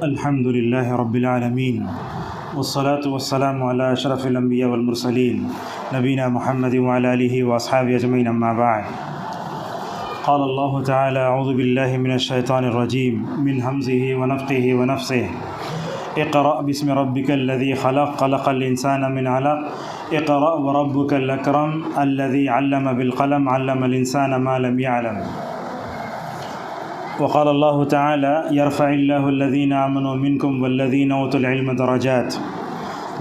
الحمد لله رب العالمين والصلاة والسلام على أشرف الأنبياء والمرسلين نبينا محمد وعلى آله وأصحابه أجمعين أما بعد قال الله تعالى أعوذ بالله من الشيطان الرجيم من همزه ونفخه ونفسه اقرأ باسم ربك الذي خلق الإنسان من علق اقرأ وربك الأكرم الذي علم بالقلم علم الإنسان ما لم يعلم وقال الله تعالى يرفع الله الذين آمنوا منكم والذين أوتوا العلم درجات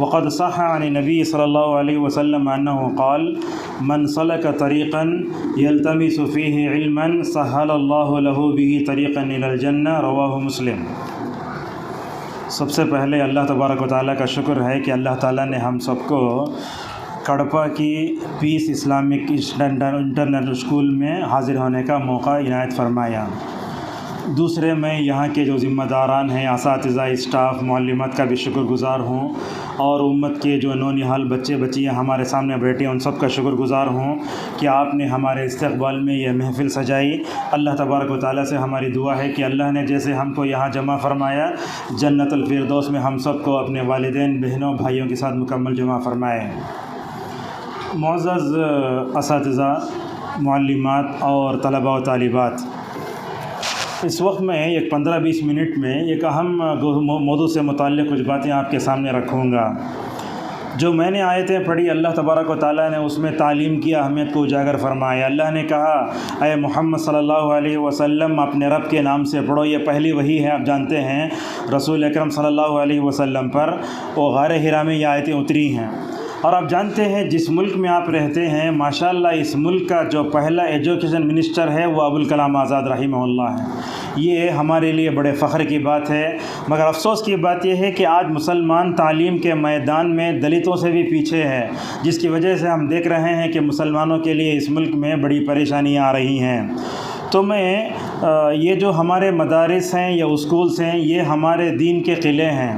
وقد صح عن النبي صلى الله عليه وسلم أنه قال من سلك طريقا يلتمس فيه علما سهل الله له به طريقا إلى الجنة رواه مسلم۔ سب سے پہلے اللہ تبارک و تعالیٰ کا شکر ہے کہ اللہ تعالیٰ نے ہم سب کو کڑپا کی پیس اسلامک انٹرنیشنل اسکول میں حاضر ہونے کا موقع عنایت فرمایا۔ دوسرے میں یہاں کے جو ذمہ داران ہیں، اساتذہ، اسٹاف، معلمات کا بھی شکر گزار ہوں، اور امت کے جو نونہال بچے بچیاں ہمارے سامنے بیٹھے ہیں ان سب کا شکر گزار ہوں کہ آپ نے ہمارے استقبال میں یہ محفل سجائی۔ اللہ تبارک و تعالیٰ سے ہماری دعا ہے کہ اللہ نے جیسے ہم کو یہاں جمع فرمایا، جنت الفردوس میں ہم سب کو اپنے والدین، بہنوں، بھائیوں کے ساتھ مکمل جمع فرمائے۔ معزز اساتذہ، معلمات اور طلباء و طالبات، اس وقت میں ایک 15-20 منٹ میں ایک اہم موضوع سے متعلق کچھ باتیں آپ کے سامنے رکھوں گا۔ جو میں نے آیتیں پڑھی، اللہ تبارک و تعالیٰ نے اس میں تعلیم کی اہمیت کو اجاگر فرمایا۔ اللہ نے کہا اے محمد صلی اللہ علیہ وسلم اپنے رب کے نام سے پڑھو۔ یہ پہلی وحی ہے، آپ جانتے ہیں رسول اکرم صلی اللہ علیہ وسلم پر وہ غار حرا میں یہ آیتیں اتری ہیں، اور آپ جانتے ہیں جس ملک میں آپ رہتے ہیں ماشاءاللہ اس ملک کا جو پہلا ایجوکیشن منسٹر ہے وہ ابوالکلام آزاد رحمہ اللہ ہے۔ یہ ہمارے لیے بڑے فخر کی بات ہے، مگر افسوس کی بات یہ ہے کہ آج مسلمان تعلیم کے میدان میں دلتوں سے بھی پیچھے ہے، جس کی وجہ سے ہم دیکھ رہے ہیں کہ مسلمانوں کے لیے اس ملک میں بڑی پریشانیاں آ رہی ہیں۔ تو میں یہ جو ہمارے مدارس ہیں یا اسکولس ہیں، یہ ہمارے دین کے قلعے ہیں۔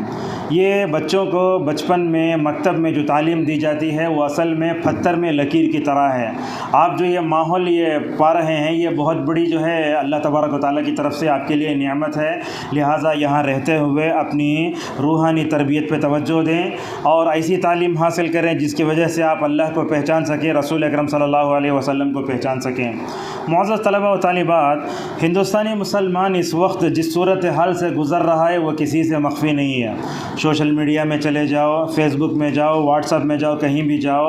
یہ بچوں کو بچپن میں مکتب میں جو تعلیم دی جاتی ہے وہ اصل میں پتھر میں لکیر کی طرح ہے۔ آپ جو یہ ماحول یہ پا رہے ہیں یہ بہت بڑی جو ہے اللہ تبارک و تعالیٰ کی طرف سے آپ کے لیے نعمت ہے، لہٰذا یہاں رہتے ہوئے اپنی روحانی تربیت پہ توجہ دیں اور ایسی تعلیم حاصل کریں جس کی وجہ سے آپ اللہ کو پہچان سکیں، رسول اکرم صلی اللہ علیہ وسلم کو پہچان سکیں۔ معزز طلباء و طالبات، ہندوستانی مسلمان اس وقت جس صورتحال سے گزر رہا ہے وہ کسی سے مخفی نہیں ہے۔ سوشل میڈیا میں چلے جاؤ، فیس بک میں جاؤ، واٹس ایپ میں جاؤ، کہیں بھی جاؤ،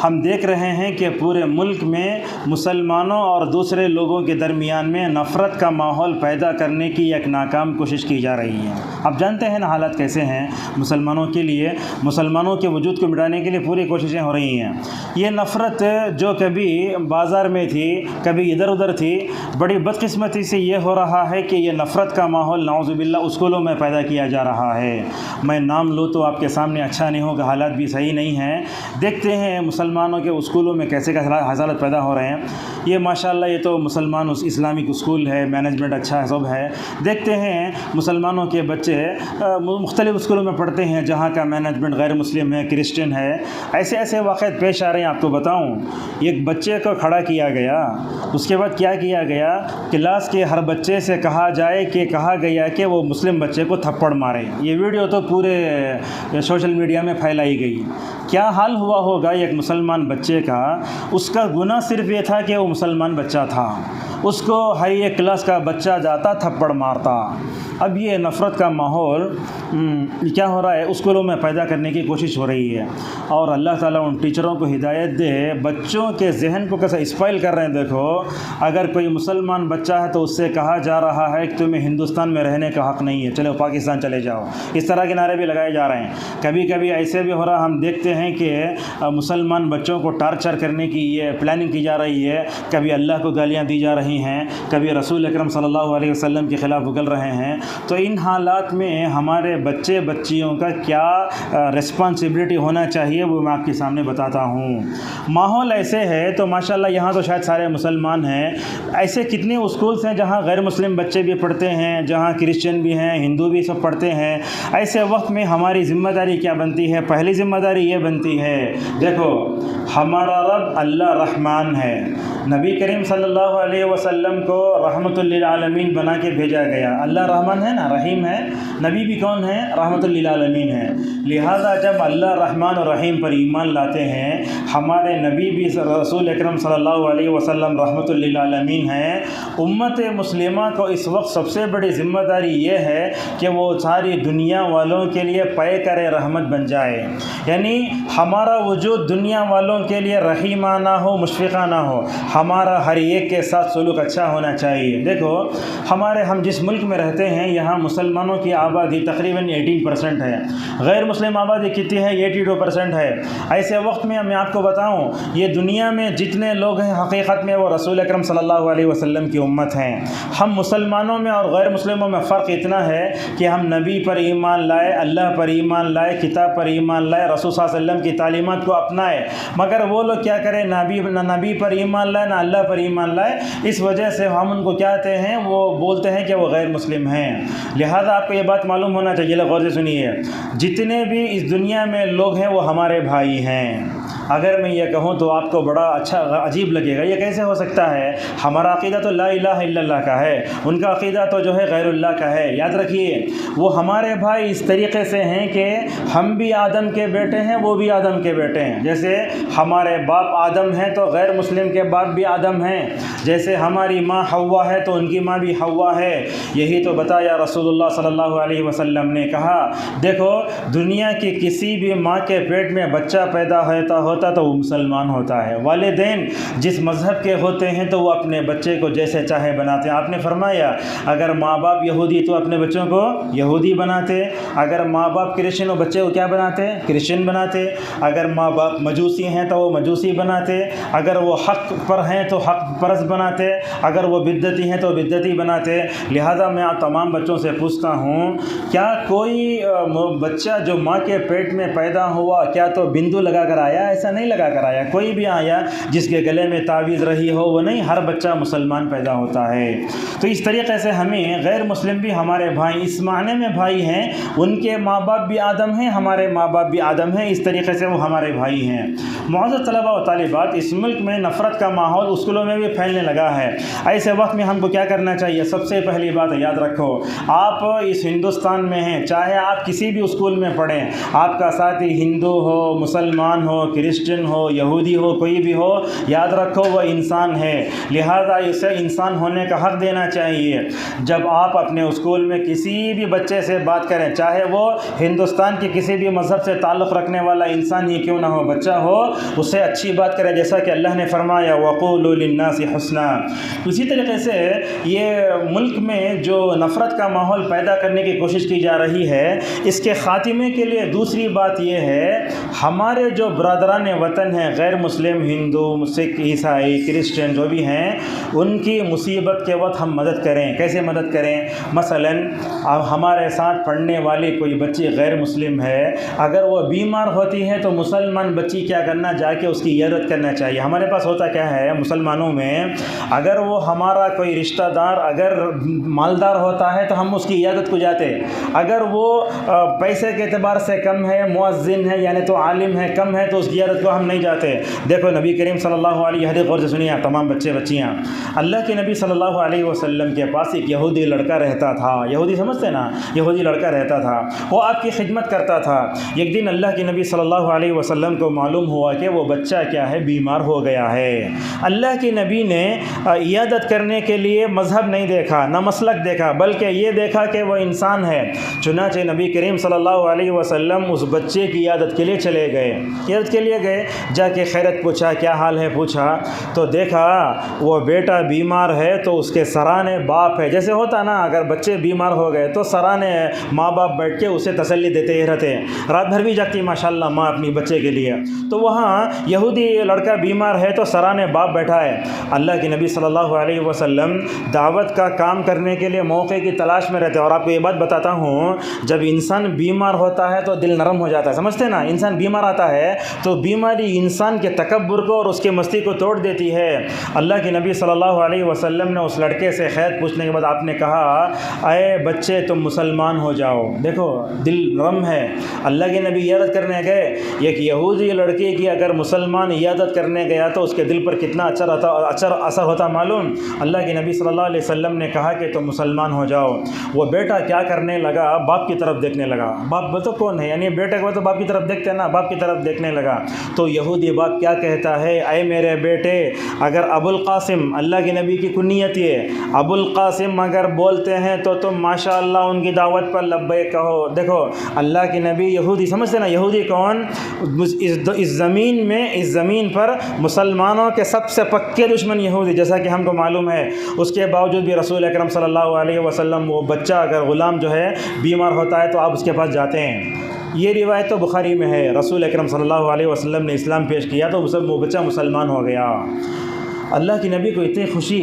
ہم دیکھ رہے ہیں کہ پورے ملک میں مسلمانوں اور دوسرے لوگوں کے درمیان میں نفرت کا ماحول پیدا کرنے کی ایک ناکام کوشش کی جا رہی ہے۔ آپ جانتے ہیں نا حالات کیسے ہیں مسلمانوں کے لیے، مسلمانوں کے وجود کو مٹانے کے لیے پوری کوششیں ہو رہی ہیں۔ یہ نفرت جو کبھی بازار میں تھی، کبھی ادھر ادھر تھی، بڑی بدقسمتی سے یہ ہو رہا ہے کہ یہ نفرت کا ماحول نعوذ باللہ اسکولوں میں پیدا کیا جا رہا ہے۔ میں نام لوں تو آپ کے سامنے اچھا نہیں ہوگا، حالات بھی صحیح نہیں ہیں۔ دیکھتے ہیں مسلمانوں کے اسکولوں میں کیسے حالات پیدا ہو رہے ہیں۔ یہ ماشاءاللہ یہ تو مسلمان اسلامک اسکول ہے، مینجمنٹ اچھا ہے، سب ہے۔ دیکھتے ہیں مسلمانوں کے بچے مختلف اسکولوں میں پڑھتے ہیں جہاں کا مینجمنٹ غیر مسلم ہے، کرسچن ہے۔ ایسے واقعات پیش آ رہے ہیں۔ آپ کو بتاؤں، ایک بچے کو کھڑا کیا گیا، اس کے بعد کیا کیا گیا، کلاس کے ہر بچے سے کہا گیا کہ وہ مسلم بچے کو تھپڑ مارے۔ یہ ویڈیو تو پورے سوشل میڈیا میں پھیلائی گئی۔ کیا حال ہوا ہوگا ایک مسلمان بچے کا؟ اس کا گناہ صرف یہ تھا کہ وہ مسلمان بچہ تھا، اس کو ہر ایک کلاس کا بچہ جاتا تھپڑ مارتا۔ اب یہ نفرت کا ماحول کیا ہو رہا ہے، اسکولوں میں پیدا کرنے کی کوشش ہو رہی ہے، اور اللہ تعالیٰ ان ٹیچروں کو ہدایت دے، بچوں کے ذہن کو کیسا اسپائل کر رہے ہیں۔ دیکھو، اگر کوئی مسلمان بچہ ہے تو اس سے کہا جا رہا ہے کہ تمہیں ہندوستان میں رہنے کا حق نہیں ہے، چلو پاکستان چلے جاؤ۔ اس طرح کے نعرے بھی لگائے جا رہے ہیں۔ کبھی کبھی ایسے بھی ہو رہا، ہم دیکھتے ہیں کہ مسلمان بچوں کو ٹارچر کرنے کی یہ پلاننگ کی جا رہی ہے، کبھی اللہ کو گالیاں دی جا رہی ہیں، کبھی رسول اکرم صلی اللہ علیہ وسلم کے خلاف اگل رہے ہیں۔ تو ان حالات میں ہمارے بچے بچیوں کا کیا رسپانسبلٹی ہونا چاہیے وہ میں آپ کے سامنے بتاتا ہوں۔ ماحول ایسے ہے تو ماشاءاللہ یہاں تو شاید سارے مسلمان ہیں، ایسے کتنے اسکولس ہیں جہاں غیر مسلم بچے بھی پڑھتے ہیں، جہاں کرسچن بھی ہیں، ہندو بھی سب پڑھتے ہیں۔ ایسے وقت میں ہماری ذمہ داری کیا بنتی ہے؟ پہلی ذمہ داری یہ بنتی ہے، دیکھو ہمارا رب اللہ رحمان ہے۔ نبی کریم صلی اللہ علیہ وسلم کو رحمت للعالمین بنا کے بھیجا گیا۔ اللہ رحمان ہے نا، رحیم ہے، نبی بھی کون ہے؟ رحمت للعالمین ہے۔ لہذا جب اللہ رحمان اور رحیم پر ایمان لاتے ہیں، ہمارے نبی بھی رسول اکرم صلی اللہ علیہ وسلم رحمت للعالمین ہیں، امت مسلمہ کو اس وقت سب سے بڑی ذمہ داری یہ ہے کہ وہ ساری دنیا والوں کے لیے پیکر رحمت بن جائے، یعنی ہمارا وجود دنیا والوں کے لیے رحیمانہ ہو، مشفقانہ ہو، ہمارا ہر ایک کے ساتھ سلوک اچھا ہونا چاہیے۔ دیکھو ہم جس ملک میں رہتے ہیں یہاں مسلمانوں کی آبادی تقریباً 18% ہے، غیر مسلم آبادی کتنی ہے؟ 82% ہے۔ ایسے وقت میں آپ کو بتاؤں، یہ دنیا میں جتنے لوگ ہیں حقیقت میں وہ رسول اکرم صلی اللہ علیہ وسلم کی امت ہیں۔ ہم مسلمانوں میں اور غیر مسلموں میں فرق اتنا ہے کہ ہم نبی پر ایمان لائے، اللہ پر ایمان لائے، کتاب پر ایمان لائے، رسول صلی اللہ علیہ وسلم کی تعلیمات کو اپنائے، مگر وہ لوگ کیا کریں؟ نہ نبی پر ایمان لائے نہ اللہ پر ایمان لائے۔ اس وجہ سے ہم ان کو کیا کہتے ہیں؟ وہ بولتے ہیں کہ وہ غیر مسلم ہیں۔ لہذا آپ کو یہ بات معلوم ہونا چاہیے، غور سے سنیے، جتنے بھی اس دنیا میں لوگ ہیں وہ ہمارے بھائی ہیں۔ اگر میں یہ کہوں تو آپ کو بڑا عجیب لگے گا، یہ کیسے ہو سکتا ہے؟ ہمارا عقیدہ تو لا الہ الا اللہ کا ہے، ان کا عقیدہ تو جو ہے غیر اللہ کا ہے۔ یاد رکھیے وہ ہمارے بھائی اس طریقے سے ہیں کہ ہم بھی آدم کے بیٹے ہیں، وہ بھی آدم کے بیٹے ہیں۔ جیسے ہمارے باپ آدم ہیں تو غیر مسلم کے باپ بھی آدم ہیں، جیسے ہماری ماں حوا ہے تو ان کی ماں بھی حوا ہے۔ یہی تو بتایا رسول اللہ صلی اللہ علیہ وسلم نے، کہا دیکھو دنیا کی کسی بھی ماں کے پیٹ میں بچہ پیدا ہوتا تو وہ مسلمان ہوتا ہے۔ والدین جس مذہب کے ہوتے ہیں تو وہ اپنے بچے کو جیسے چاہے بناتے ہیں۔ آپ نے فرمایا اگر ماں باپ یہودی تو اپنے بچوں کو یہودی بناتے، اگر ماں باپ کرسچن ہو بچے کو کیا بناتے؟ کرسچن بناتے، اگر ماں باپ مجوسی ہیں تو وہ مجوسی بناتے، اگر وہ حق پر ہیں تو حق پرست بناتے، اگر وہ بدعتی ہیں تو بدعتی بناتے۔ لہذا میں آپ تمام بچوں سے پوچھتا ہوں، کیا کوئی بچہ جو ماں کے پیٹ میں پیدا ہوا کیا تو بندو لگا کر آیا؟ ایسا نہیں لگا کر آیا۔ کوئی بھی آیا جس کے گلے میں تعویذ رہی ہو وہ نہیں، ہر بچہ مسلمان پیدا ہوتا ہے۔ تو اس طریقے سے ہمیں غیر مسلم بھی ہمارے بھائی اس معنی میں بھائی ہیں، ان کے ماں باپ بھی آدم ہیں، ہمارے ماں باپ بھی آدم ہیں، اس طریقے سے وہ ہمارے بھائی ہیں۔ معزز طلباء و طالبات، اس ملک میں نفرت کا ماحول اسکولوں میں بھی پھیلنے لگا ہے۔ ایسے وقت میں ہم کو کیا کرنا چاہیے؟ سب سے پہلی بات یاد رکھو، آپ اس ہندوستان میں ہیں، چاہے آپ کسی بھی اسکول میں پڑھیں، آپ کا ساتھی ہندو ہو، مسلمان ہو، کرسچن ہو، یہودی ہو، کوئی بھی ہو، یاد رکھو وہ انسان ہے، لہذا اسے انسان ہونے کا حق دینا چاہیے۔ جب آپ اپنے اسکول میں کسی بھی بچے سے بات کریں، چاہے وہ ہندوستان کے کسی بھی مذہب سے تعلق رکھنے والا انسان ہی کیوں نہ ہو، بچہ ہو، اس سے اچھی بات کریں، جیسا کہ اللہ نے فرمایا وَقُولُوا لِلنَّاسِ حُسْنًا۔ اسی طریقے سے یہ ملک میں جو نفرت کا ماحول پیدا کرنے کی کوشش کی جا رہی ہے، اس کے خاتمے کے لیے دوسری بات یہ ہے، ہمارے جو برادران وطن ہیں غیر مسلم، ہندو، سکھ، عیسائی، کرسچن جو بھی ہیں، ان کی مصیبت کے وقت ہم مدد کریں۔ کیسے مدد کریں؟ مثلا ہمارے ساتھ پڑھنے والی کوئی بچی غیر مسلم ہے، اگر وہ بیمار ہوتی ہے تو مسلمان بچی کیا کرنا، جا کے اس کی عیادت کرنا چاہیے۔ ہمارے پاس ہوتا کیا ہے مسلمانوں میں، اگر وہ ہمارا کوئی رشتہ دار اگر مالدار ہوتا ہے تو ہم اس کی عیادت کو جاتے، اگر وہ پیسے کے اعتبار سے کم ہے، مؤذن ہے یعنی تو عالم ہے، کم ہے، تو اس کی عیادت کو ہم نہیں جاتے۔ دیکھو نبی کریم صلی اللہ علیہ وسلم، غور سے سنیے تمام بچے بچیاں، اللہ کے نبی صلی اللہ علیہ وسلم کے پاس ایک یہودی لڑکا رہتا تھا، یہودی سمجھتے نا، یہودی لڑکا رہتا تھا، وہ آپ کی خدمت کرتا تھا۔ ایک دن اللہ کے نبی صلی اللہ علیہ وسلم کو معلوم ہوا کہ وہ بچہ کیا ہے، بیمار ہو گیا ہے۔ اللہ کے نبی نے عیادت کرنے کے لیے مذہب نہیں دیکھا، نہ مسلک دیکھا، بلکہ یہ دیکھا کہ وہ انسان ہے۔ چنانچہ نبی کریم صلی اللہ علیہ وسلم اس بچے کی عیادت کے لیے چلے گئے، عیادت کے لیے گئے، جا کے خیرت پوچھا، کیا حال ہے پوچھا، تو دیکھا وہ بیٹا بیمار ہے تو اس کے سرانے باپ ہے۔ جیسے ہوتا نا اگر بچے بیمار ہو گئے تو سرانے ماں باپ بیٹھ کے اسے تسلی دیتے ہی رہتے ہیں، رات بھر بھی جاگتی ماشاءاللہ ماں اپنی بچے کے لیے۔ تو وہاں یہودی لڑکا بیمار ہے تو سرانے باپ بیٹھا ہے۔ اللہ کے نبی صلی اللہ علیہ وسلم دعوت کا کام کرنے کے لیے موقع کی تلاش میں رہتے ہیں۔ اور آپ کو یہ بات بتاتا ہوں، جب انسان بیمار ہوتا ہے تو دل نرم ہو جاتا ہے، سمجھتے نا، انسان بیمار آتا ہے تو بیماری انسان کے تکبر کو اور اس کے مستی کو توڑ دیتی ہے۔ اللہ کے نبی صلی اللہ علیہ وسلم نے اس لڑکے سے خیر پوچھنے کے بعد آپ نے کہا اے بچے تم مسلمان ہو جاؤ۔ دیکھو دل نرم ہے۔ اللہ کے نبی عیادت کرنے گئے، ایک یہودی لڑکی کی اگر مسلمان عیادت کرنے گیا تو اس کے دل پر کتنا اثر ہوتا معلوم۔ اللہ کے نبی صلی اللہ علیہ وسلم نے کہا کہ تم مسلمان ہو جاؤ۔ وہ بیٹا کیا کرنے لگا؟ باپ کی طرف دیکھنے لگا۔ باپ تو کون ہے؟ یعنی بیٹے کو تو باپ کی طرف دیکھتے ہیں نا، باپ کی طرف دیکھنے لگا۔ تو یہودی باپ کیا کہتا ہے؟ اے میرے بیٹے، اگر ابو القاسم، اللہ کے نبی کی کنیت یہ ابو القاسم اگر بولتے ہیں تو تم ماشاءاللہ ان کی دعوت پر لبیک کہو۔ دیکھو اللہ کے نبی یہودی سمجھتے نا، یہودی کون؟ اس زمین پر مسلمانوں کے سب سے پکے دشمن یہودی، جیسا کہ ہم کو معلوم ہے۔ اس کے باوجود بھی رسول اکرم صلی اللہ علیہ وسلم وہ بچہ اگر غلام جو ہے بیمار ہوتا ہے تو آپ اس کے پاس جاتے ہیں۔ یہ روایت تو بخاری میں ہے، رسول اکرم صلی اللہ علیہ وسلم نے اسلام پیش کیا تو وہ بچہ مسلمان ہو گیا۔ اللہ کے نبی کو اتنی خوشی،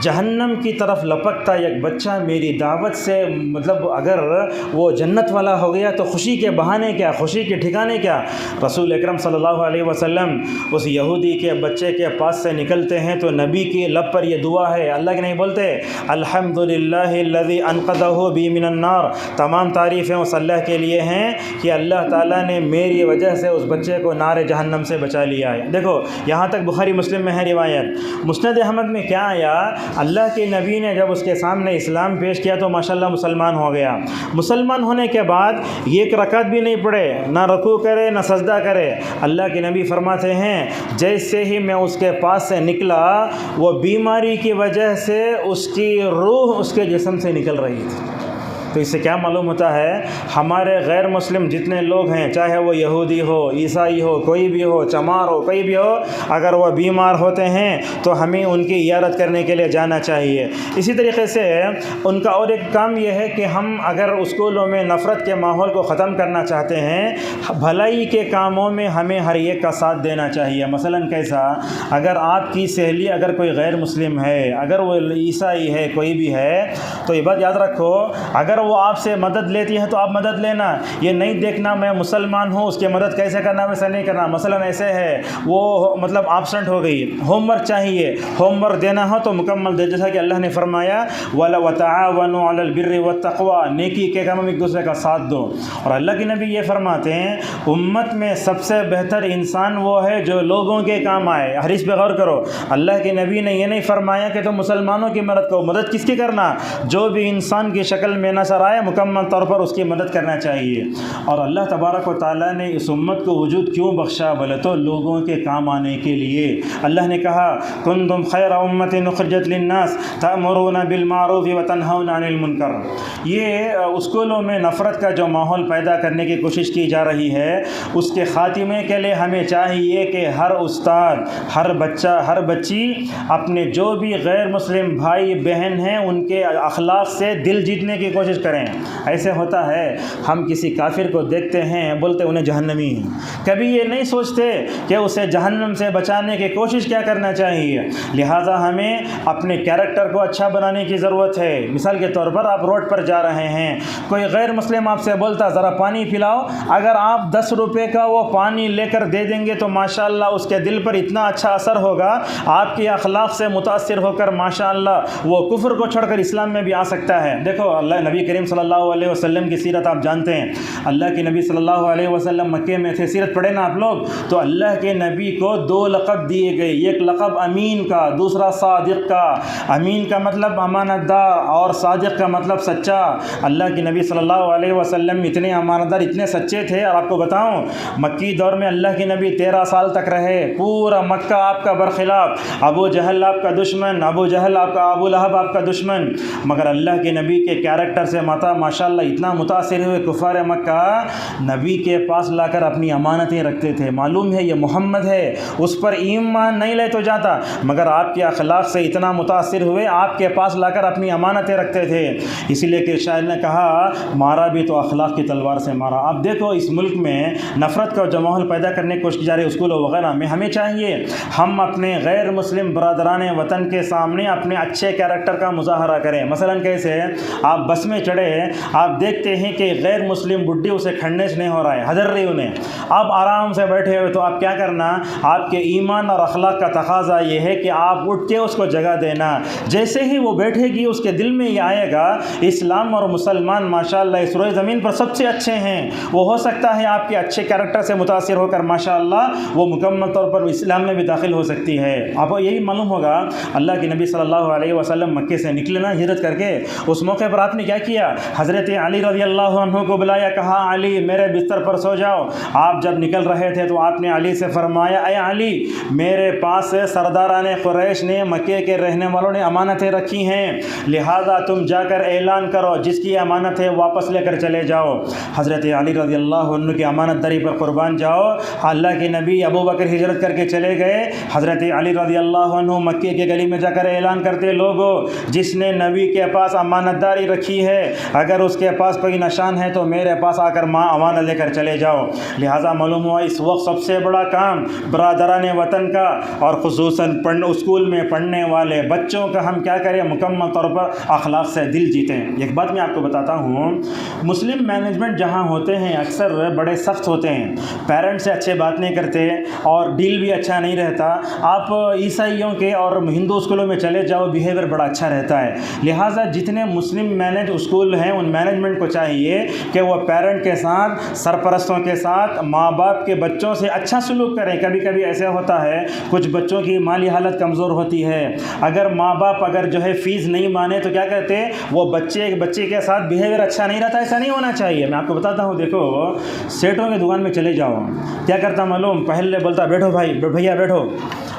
جہنم کی طرف لپکتا ایک بچہ میری دعوت سے، مطلب اگر وہ جنت والا ہو گیا تو خوشی کے بہانے کیا، خوشی کے ٹھکانے کیا۔ رسول اکرم صلی اللہ علیہ وسلم اس یہودی کے بچے کے پاس سے نکلتے ہیں تو نبی کی لب پر یہ دعا ہے، اللہ کے نہیں بولتے الحمدللہ الذی انقذہ بی من النار، تمام تعریفیں اس اللہ کے لیے ہیں کہ اللہ تعالیٰ نے میری وجہ سے اس بچے کو نار جہنم سے بچا لیا ہے۔ دیکھو یہاں تک بخاری مسلم میں ہے روایت۔ مسند احمد میں کیا آیا؟ اللہ کے نبی نے جب اس کے سامنے اسلام پیش کیا تو ماشاءاللہ مسلمان ہو گیا۔ مسلمان ہونے کے بعد ایک رکعت بھی نہیں پڑھے، نہ رکوع کرے نہ سجدہ کرے۔ اللہ کے نبی فرماتے ہیں جیسے ہی میں اس کے پاس سے نکلا، وہ بیماری کی وجہ سے اس کی روح اس کے جسم سے نکل رہی تھی۔ تو اس سے کیا معلوم ہوتا ہے؟ ہمارے غیر مسلم جتنے لوگ ہیں، چاہے وہ یہودی ہو، عیسائی ہو، کوئی بھی ہو، چمار ہو، کوئی بھی ہو، اگر وہ بیمار ہوتے ہیں تو ہمیں ان کی عیادت کرنے کے لیے جانا چاہیے۔ اسی طریقے سے ان کا اور ایک کام یہ ہے کہ ہم اگر اسکولوں میں نفرت کے ماحول کو ختم کرنا چاہتے ہیں، بھلائی کے کاموں میں ہمیں ہر ایک کا ساتھ دینا چاہیے۔ مثلاً کیسا؟ اگر آپ کی سہیلی اگر کوئی غیر مسلم ہے، اگر وہ عیسائی ہے، کوئی بھی ہے، تو یہ بات یاد رکھو، اگر وہ آپ سے مدد لیتی ہے تو آپ مدد لینا، یہ نہیں دیکھنا میں مسلمان ہوں اس کی مدد کیسے کرنا، ویسا نہیں کرنا۔ مثلا ایسے ہے وہ مطلب ایبسنٹ ہو گئی، ہوم ورک چاہیے، ہوم ورک دینا ہو تو مکمل دے، جیسا کہ اللہ نے فرمایا وَتَعَاوَنُوا عَلَى الْبِرِّ وَالتَّقْوَىٰ، نیکی کے کاموں میں ایک دوسرے کا ساتھ دو۔ اور اللہ کے نبی یہ فرماتے ہیں امت میں سب سے بہتر انسان وہ ہے جو لوگوں کے کام آئے۔ حدیث پہ غور کرو، اللہ کے نبی نے یہ نہیں فرمایا کہ تم مسلمانوں کی مدد کرو، مدد کس کی کرنا؟ جو بھی انسان کی شکل میں نظر آئے مکمل طور پر اس کی مدد کرنا چاہیے۔ اور اللہ تبارک و تعالیٰ نے اس امت کو وجود کیوں بخشا؟ بولے تو لوگوں کے کام آنے کے لیے۔ اللہ نے کہا کنتم خیر امۃ اخرجت للناس تأمرون بالمعروف وتنہون عن المنکر۔ یہ اسکولوں میں نفرت کا جو ماحول پیدا کرنے کی کوشش کی جا رہی ہے، اس کے خاتمے کے لیے ہمیں چاہیے کہ ہر استاد، ہر بچہ، ہر بچی اپنے جو بھی غیر مسلم بھائی بہن ہیں ان کے اخلاق سے دل جیتنے کی کوشش کریں۔ ایسے ہوتا ہے ہم کسی کافر کو دیکھتے ہیں، بولتے انہیں جہنمی ہیں، کبھی یہ نہیں سوچتے کہ اسے جہنم سے بچانے کی کوشش کیا کرنا چاہیے۔ لہٰذا ہمیں اپنے کیریکٹر کو اچھا بنانے کی ضرورت ہے۔ مثال کے طور پر آپ روڈ پر جا رہے ہیں، کوئی غیر مسلم آپ سے بولتا ذرا پانی پلاؤ، اگر آپ 10 روپے کا وہ پانی لے کر دے دیں گے تو ماشاءاللہ اس کے دل پر اتنا اچھا اثر ہوگا، آپ کے اخلاق سے متاثر ہو کر ماشاءاللہ وہ کفر کو چھوڑ کر اسلام میں بھی آ سکتا ہے۔ دیکھو اللہ نبی کریم صلی اللہ علیہ وسلم کی سیرت آپ جانتے ہیں، اللہ کے نبی صلی اللہ علیہ وسلم مکے میں تھے، سیرت پڑھے نا آپ لوگ، تو اللہ کے نبی کو 2 لقب دیے گئے، ایک لقب امین کا، دوسرا صادق کا۔ امین کا مطلب امانت دار اور صادق کا مطلب سچا۔ اللہ کے نبی صلی اللہ علیہ وسلم اتنے امانت دار، اتنے سچے تھے، اور آپ کو بتاؤں مکی دور میں اللہ کے نبی 13 سال تک رہے، پورا مکہ آپ کا برخلاف، ابو جہل آپ کا دشمن، ابو جہل آپ کا، ابو لہب آپ کا دشمن، مگر اللہ کے نبی کے کیریکٹر سے ماشاءاللہ اتنا متاثر ہوئے کفار مکہ، نبی کے پاس لا کر اپنی امانتیں رکھتے تھے۔ معلوم ہے یہ محمد ہے، اس پر ایمان نہیں لے تو جاتا، مگر آپ کے اخلاق سے اتنا متاثر ہوئے آپ کے پاس لا کر اپنی امانتیں رکھتے تھے۔ اسی لیے کہ شاعر نے کہا مارا بھی تو اخلاق کی تلوار سے مارا۔ آپ دیکھو اس ملک میں نفرت کا جو ماحول پیدا کرنے کی کوشش کی جا رہی ہے اسکولوں وغیرہ میں، ہمیں چاہیے ہم اپنے غیر مسلم برادران وطن کے سامنے اپنے اچھے کیریکٹر کا مظاہرہ کریں۔ مثلا کیسے؟ آپ بس میں چڑھے آپ دیکھتے ہیں کہ غیر مسلم بڈھی اسے کھڑنے سے نہیں ہو رہا ہے، حضر رہی انہیں، آپ آرام سے بیٹھے ہوئے، تو آپ کیا کرنا، آپ کے ایمان اور اخلاق کا تقاضا یہ ہے کہ آپ اٹھ کے اس کو جگہ دینا۔ جیسے ہی وہ بیٹھے گی اس کے دل میں یہ آئے گا اسلام اور مسلمان ماشاءاللہ اس روئے زمین پر سب سے اچھے ہیں، وہ ہو سکتا ہے آپ کے اچھے کیریکٹر سے متاثر ہو کر ماشاءاللہ وہ مکمل طور پر اسلام میں بھی داخل ہو سکتی ہے۔ آپ کو یہی معلوم ہوگا اللہ کے نبی صلی اللہ علیہ وسلم مکے سے نکلے نا ہجرت کر کے، اس موقع پر آپ نے کیا کیا، حضرت علی رضی اللہ عنہ کو بلایا، کہا علی میرے بستر پر سو جاؤ۔ آپ جب نکل رہے تھے تو آپ نے علی سے فرمایا اے علی میرے پاس سرداران قریش نے مکے کے رہنے والوں نے امانتیں رکھی ہیں، لہذا تم جا کر اعلان کرو جس کی امانت ہے واپس لے کر چلے جاؤ۔ حضرت علی رضی اللہ عنہ کی امانت داری پر قربان جاؤ۔ اللہ کے نبی ابو بکر ہجرت کر کے چلے گئے، حضرت علی رضی اللہ عنہ مکے کے گلی میں جا کر اعلان کرتے، لوگوں جس نے نبی کے پاس امانت داری رکھی ہے اگر اس کے پاس کوئی نشان ہے تو میرے پاس آ کر امانت لے کر چلے جاؤ۔ لہٰذا معلوم ہوا اس وقت سب سے بڑا کام برادران وطن کا اور خصوصاً اسکول میں پڑھنے والے بچوں کا ہم کیا کریں، مکمل طور پر اخلاق سے دل جیتیں۔ ایک بات میں آپ کو بتاتا ہوں، مسلم مینجمنٹ جہاں ہوتے ہیں اکثر بڑے سخت ہوتے ہیں، پیرنٹ سے اچھے بات نہیں کرتے اور ڈیل بھی اچھا نہیں رہتا۔ آپ عیسائیوں کے اور ہندو اسکولوں میں چلے جاؤ، بیہیویئر بڑا اچھا رہتا ہے۔ لہٰذا جتنے مسلم مینج اسکول ہیں ان مینجمنٹ کو چاہیے کہ وہ پیرنٹ کے ساتھ، سرپرستوں کے ساتھ، ماں باپ کے بچوں سے اچھا سلوک کریں۔ کبھی کبھی ایسا ہوتا ہے کچھ بچوں کی مالی حالت کمزور ہوتی ہے، اگر ماں باپ اگر جو ہے فیس نہیں مانے تو کیا کہتے ہیں، وہ بچے کے ساتھ بیہیویئر اچھا نہیں رہتا، ایسا نہیں ہونا چاہیے۔ میں آپ کو بتاتا ہوں، دیکھو سیٹوں کی دکان میں چلے جاؤ، کیا کرتا معلوم، پہلے بولتا بیٹھو بھائی بھیا بیٹھو،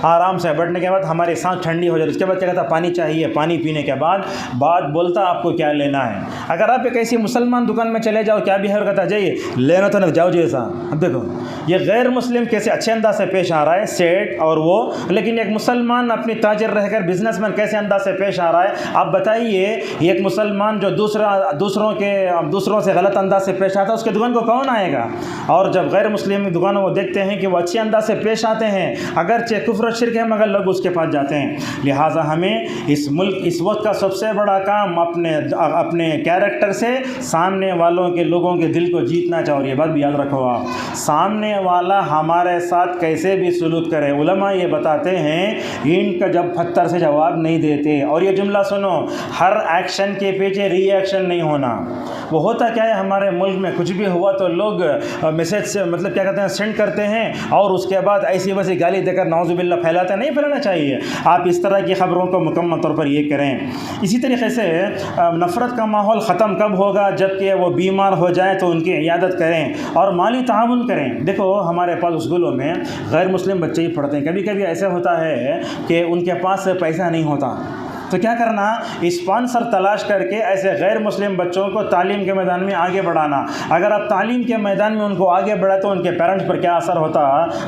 آرام سے بیٹھنے کے بعد ہماری سانس ٹھنڈی ہو جائے، اس کے بعد کیا کہتا پانی چاہیے، پانی پینے کے بعد بات بولتا آپ کو کیا لینا ہے۔ اگر آپ ایک ایسی مسلمان دکان میں چلے جاؤ، کیا بیہیویئر کرتا، جائیے لینا تو نہ جاؤ جیسا۔ اب دیکھو یہ غیر مسلم کیسے اچھے انداز سے پیش آ رہا ہے سیٹ اور وہ، لیکن ایک مسلمان اپنی تاجر رہ کر بزنس مین کیسے انداز سے پیش آ رہا ہے۔ آپ بتائیے ایک مسلمان جو دوسروں سے غلط انداز سے پیش آتا ہے اس کے دکان کو کون آئے گا؟ اور جب غیر مسلم دکانوں کو دیکھتے ہیں کہ وہ اچھے انداز سے پیش آتے ہیں، اگرچہ کفر و شرک ہے مگر لوگ اس کے پاس جاتے ہیں۔ لہٰذا ہمیں اس وقت کا سب سے بڑا کام اپنے کیریکٹر سے سامنے والوں کے لوگوں کے دل کو جیتنا چاہیے۔ اور یہ بات بھی یاد رکھو، آپ سامنے والا ہمارے ساتھ کیسے بھی سلوک کرے، علماء یہ بتاتے ہیں اینٹ کا جب پتھر سے جواب نہیں دیتے۔ اور یہ جملہ سنو، ہر ایکشن کے پیچھے ری ایکشن نہیں ہونا۔ وہ ہوتا کیا ہے ہمارے ملک میں، کچھ بھی ہوا تو لوگ میسج سے مطلب کیا کہتے ہیں سینڈ کرتے ہیں اور اس کے بعد ایسی ویسی گالی دے کر نعوذ باللہ پھیلاتے ہیں، نہیں پھیلانا چاہیے۔ آپ اس طرح کی خبروں کو مکمل طور پر یہ کریں۔ اسی طریقے سے نفرت کا ماحول ختم کب ہوگا، جب کہ وہ بیمار ہو جائیں تو ان کی عیادت کریں اور مالی تعاون کریں۔ دیکھو ہمارے پاس اسکولوں میں غیر مسلم بچے ہی پڑھتے ہیں، کبھی کبھی ایسا ہوتا ہے کہ ان کے پاس پیسہ نہیں ہوتا، تو کیا کرنا، اسپانسر تلاش کر کے ایسے غیر مسلم بچوں کو تعلیم کے میدان میں آگے بڑھانا۔ اگر آپ تعلیم کے میدان میں ان کو آگے بڑھا تو ان کے پیرنٹس پر کیا اثر ہوتا۔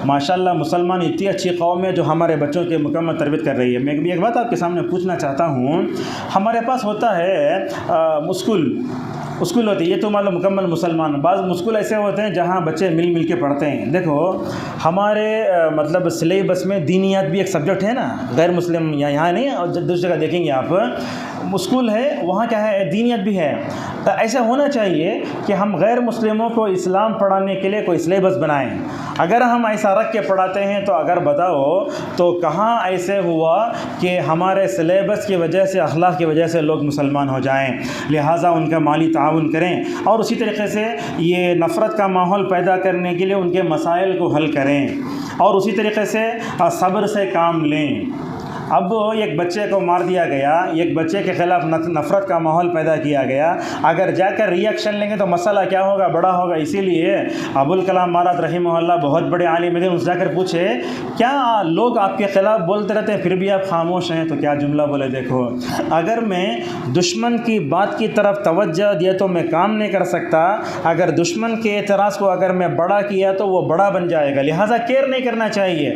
ماشاءاللہ مسلمان اتنی اچھی قوم ہے جو ہمارے بچوں کی مکمل تربیت کر رہی ہے۔ میں بھی ایک بات آپ کے سامنے پوچھنا چاہتا ہوں، ہمارے پاس ہوتا ہے اسکول ہوتی ہے، یہ تو معلوم مکمل مسلمان، بعض اسکول ایسے ہوتے ہیں جہاں بچے مل کے پڑھتے ہیں۔ دیکھو ہمارے مطلب سلیبس میں دینیات بھی ایک سبجیکٹ ہے نا، غیر مسلم یہاں نہیں اور دوسری جگہ دیکھیں گے آپ اسکول ہے وہاں کیا ہے دینیت بھی ہے۔ تو ایسا ہونا چاہیے کہ ہم غیر مسلموں کو اسلام پڑھانے کے لیے کوئی سلیبس بنائیں۔ اگر ہم ایسا رکھ کے پڑھاتے ہیں تو اگر بتاؤ تو کہاں ایسے ہوا کہ ہمارے سلیبس کی وجہ سے، اخلاق کی وجہ سے لوگ مسلمان ہو جائیں۔ لہٰذا ان کا مالی تعاون کریں اور اسی طریقے سے یہ نفرت کا ماحول پیدا کرنے کے لیے ان کے مسائل کو حل کریں اور اسی طریقے سے صبر سے کام لیں۔ اب ایک بچے کو مار دیا گیا، ایک بچے کے خلاف نفرت کا ماحول پیدا کیا گیا، اگر جا کر ری ایکشن لیں گے تو مسئلہ کیا ہوگا، بڑا ہوگا۔ اسی لیے ابوالکلام آزاد رحمہ اللہ بہت بڑے عالم تھے، ان سے جا کر پوچھے کیا لوگ آپ کے خلاف بولتے رہتے ہیں پھر بھی آپ خاموش ہیں؟ تو کیا جملہ بولے، دیکھو اگر میں دشمن کی بات کی طرف توجہ دیا تو میں کام نہیں کر سکتا، اگر دشمن کے اعتراض کو اگر میں بڑا کیا تو وہ بڑا بن جائے گا، لہٰذا کیئر نہیں کرنا چاہیے۔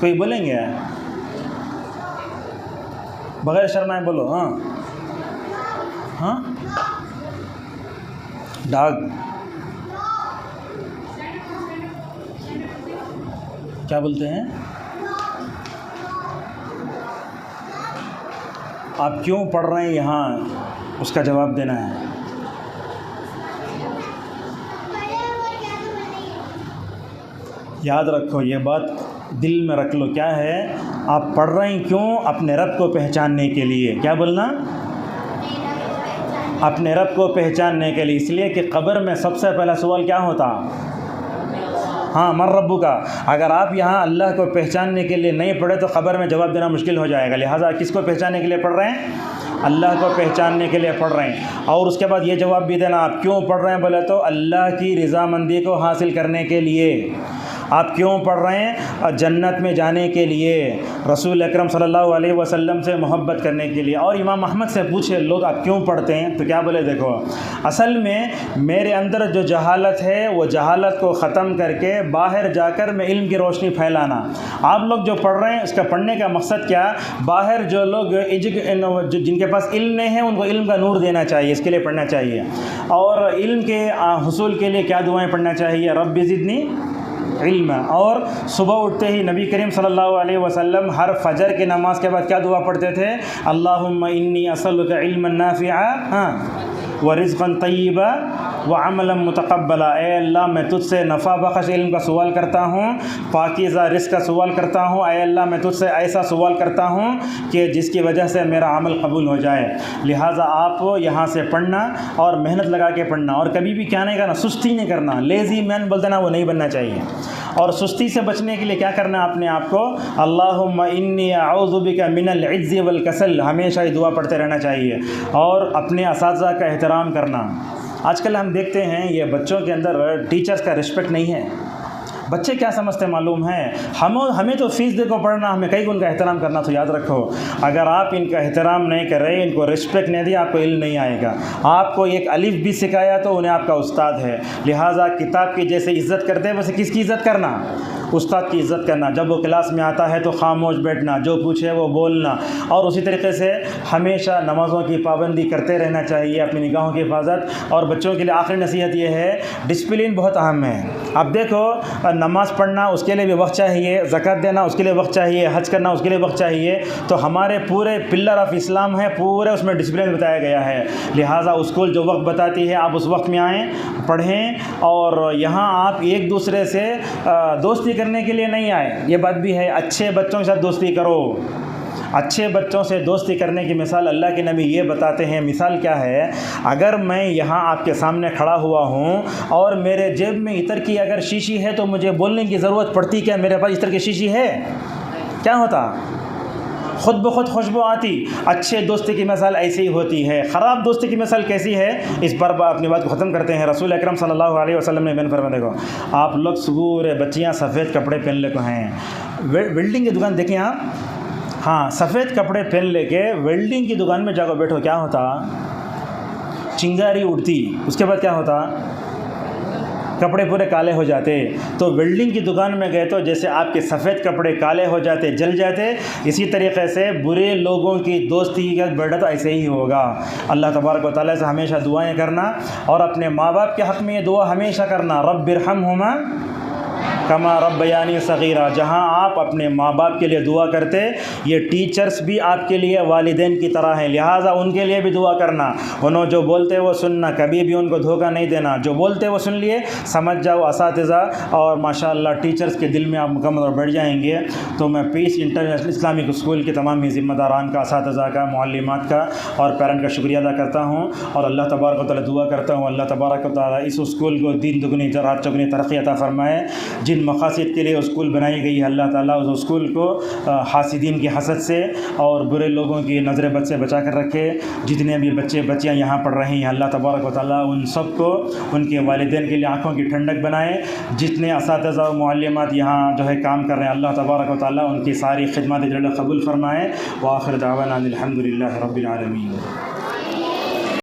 کوئی بولیں گے؟ بغیر شرمائے بولو. ہاں ہاں ڈاگ کیا بولتے ہیں؟ آپ کیوں پڑھ رہے ہیں یہاں، اس کا جواب دینا ہے. یاد رکھو یہ بات، دل میں رکھ لو. کیا ہے؟ آپ پڑھ رہے ہیں کیوں؟ اپنے رب کو پہچاننے کے لیے. کیا بولنا؟ اپنے رب کو پہچاننے کے لیے. اس لیے کہ قبر میں سب سے پہلا سوال کیا ہوتا؟ ہاں من ربک کا. اگر آپ یہاں اللہ کو پہچاننے کے لیے نہیں پڑھے تو قبر میں جواب دینا مشکل ہو جائے گا. لہٰذا کس کو پہچاننے کے لیے پڑھ رہے ہیں؟ اللہ کو پہچاننے کے لیے پڑھ رہے ہیں. اور اس کے بعد یہ جواب بھی دینا آپ کیوں پڑھ رہے ہیں بولے تو اللہ کی رضامندی کو حاصل کرنے کے لیے. آپ کیوں پڑھ رہے ہیں؟ جنت میں جانے کے لیے، رسول اکرم صلی اللہ علیہ وسلم سے محبت کرنے کے لیے. اور امام احمد سے پوچھے لوگ آپ کیوں پڑھتے ہیں تو کیا بولے؟ دیکھو اصل میں میرے اندر جو جہالت ہے وہ جہالت کو ختم کر کے باہر جا کر میں علم کی روشنی پھیلانا. آپ لوگ جو پڑھ رہے ہیں اس کا پڑھنے کا مقصد کیا؟ باہر جو لوگ جن کے پاس علم نہیں ہے ان کو علم کا نور دینا چاہیے، اس کے لیے پڑھنا چاہیے. اور علم کے حصول کے لیے کیا دعائیں پڑھنا چاہیے؟ رب زدنی علم. اور صبح اٹھتے ہی نبی کریم صلی اللہ علیہ وسلم ہر فجر کی نماز کے بعد کیا دعا پڑھتے تھے؟ اللہم انی اسألک علما نافعا ورزقا طیبا وعملا متقبلا. اے اللہ میں تجھ سے نفع بخش علم کا سوال کرتا ہوں، پاکیزہ رزق کا سوال کرتا ہوں. اے اللہ میں تجھ سے ایسا سوال کرتا ہوں کہ جس کی وجہ سے میرا عمل قبول ہو جائے. لہٰذا آپ یہاں سے پڑھنا اور محنت لگا کے پڑھنا، اور کبھی بھی کیا نہیں کرنا؟ سستی نہیں کرنا. لیزی مین بولتے نا، وہ نہیں بننا چاہیے. اور سستی سے بچنے کے لیے کیا کرنا ہے اپنے آپ کو؟ اللہم انی اعوذ بک من العجز والکسل، ہمیشہ یہ دعا پڑھتے رہنا چاہیے. اور اپنے اساتذہ کا احترام کرنا. آج کل ہم دیکھتے ہیں یہ بچوں کے اندر ٹیچرز کا رسپیکٹ نہیں ہے. بچے کیا سمجھتے معلوم ہے؟ ہمیں تو فیس دے کو پڑھنا، ہمیں کئی ان کا احترام کرنا. تو یاد رکھو اگر آپ ان کا احترام نہیں کر رہے، ان کو رسپیکٹ نہیں دیا، آپ کو علم نہیں آئے گا. آپ کو ایک الف بھی سکھایا تو انہیں آپ کا استاد ہے. لہٰذا کتاب کی جیسے عزت کرتے ہیں ویسے کس کی عزت کرنا؟ استاد کی عزت کرنا. جب وہ کلاس میں آتا ہے تو خاموش بیٹھنا، جو پوچھے وہ بولنا. اور اسی طریقے سے ہمیشہ نمازوں کی پابندی کرتے رہنا چاہیے، اپنی نگاہوں کی حفاظت. اور بچوں کے لیے آخری نصیحت یہ ہے، ڈسپلن بہت اہم ہے. اب دیکھو نماز پڑھنا اس کے لیے بھی وقت چاہیے، زکوٰۃ دینا اس کے لیے وقت چاہیے، حج کرنا اس کے لیے وقت چاہیے. تو ہمارے پورے پلر آف اسلام ہے، پورے اس میں ڈسپلن بتایا گیا ہے. لہٰذا اسکول جو وقت بتاتی ہے آپ اس وقت میں آئیں، پڑھیں. اور یہاں آپ ایک دوسرے سے دوستی کرنے کے لیے نہیں آئے. یہ بات بھی ہے، اچھے بچوں کے ساتھ دوستی کرو. اچھے بچوں سے دوستی کرنے کی مثال اللہ کے نبی یہ بتاتے ہیں. مثال کیا ہے؟ اگر میں یہاں آپ کے سامنے کھڑا ہوا ہوں اور میرے جیب میں عطر کی اگر شیشی ہے تو مجھے بولنے کی ضرورت پڑتی کیا میرے پاس عطر کی شیشی ہے؟ کیا ہوتا؟ خود بخود خوشبو آتی. اچھے دوستی کی مثال ایسی ہی ہوتی ہے. خراب دوستی کی مثال کیسی ہے؟ اس پر اپنی بات کو ختم کرتے ہیں. رسول اکرم صلی اللہ علیہ وسلم نے میں فرمایا، دیکھو آپ لوگ صبح بچیاں سفید کپڑے پہن لے کو ہیں، ویلڈنگ کی دکان دیکھیں آپ، ہاں سفید کپڑے پہن لے کے ویلڈنگ کی دکان میں جا کر بیٹھو، کیا ہوتا؟ چنگاری اڑتی. اس کے بعد کیا ہوتا؟ کپڑے پورے کالے ہو جاتے. تو ویلڈنگ کی دکان میں گئے تو جیسے آپ کے سفید کپڑے کالے ہو جاتے، جل جاتے، اسی طریقے سے برے لوگوں کی دوستی کا بیٹھا تو ایسے ہی ہوگا. اللہ تبارک و تعالیٰ سے ہمیشہ دعائیں کرنا، اور اپنے ماں باپ کے حق میں یہ دعا ہمیشہ کرنا، رب ارحمہما کما ربیانی صغیرہ. جہاں آپ اپنے ماں باپ کے لیے دعا کرتے، یہ ٹیچرز بھی آپ کے لیے والدین کی طرح ہیں. لہٰذا ان کے لیے بھی دعا کرنا. انہوں جو بولتے وہ سننا، کبھی بھی ان کو دھوکہ نہیں دینا. جو بولتے وہ سن لیے، سمجھ جاؤ اساتذہ اور ماشاءاللہ ٹیچرز کے دل میں آپ مکمل اور بیٹھ جائیں گے. تو میں پیس انٹرنیشنل اسلامک اسکول کے تمام ہی ذمہ داران کا، اساتذہ کا، معلمات کا اور پیرنٹ کا شکریہ ادا کرتا ہوں. اور اللہ تبارک و تعالیٰ دعا کرتا ہوں اللہ تبارک و تعالیٰ اس اسکول کو دین دگنی رات چگنی ترقی عطا فرمائے. جن مقاصد کے لیے اسکول بنائی گئی ہے اللہ تعالیٰ اس اسکول کو حاسدین کی حسد سے اور برے لوگوں کی نظر بد سے بچا کر رکھے. جتنے بھی بچے بچیاں یہاں پڑھ رہے ہیں اللہ تبارک و تعالیٰ ان سب کو ان کے والدین کے لیے آنکھوں کی ٹھنڈک بنائے. جتنے اساتذہ و معلمات یہاں جو ہے کام کر رہے ہیں اللہ تبارک و تعالیٰ ان کی ساری خدمات قبول فرمائے. وآخر دعوانا الحمد للہ رب العالمین.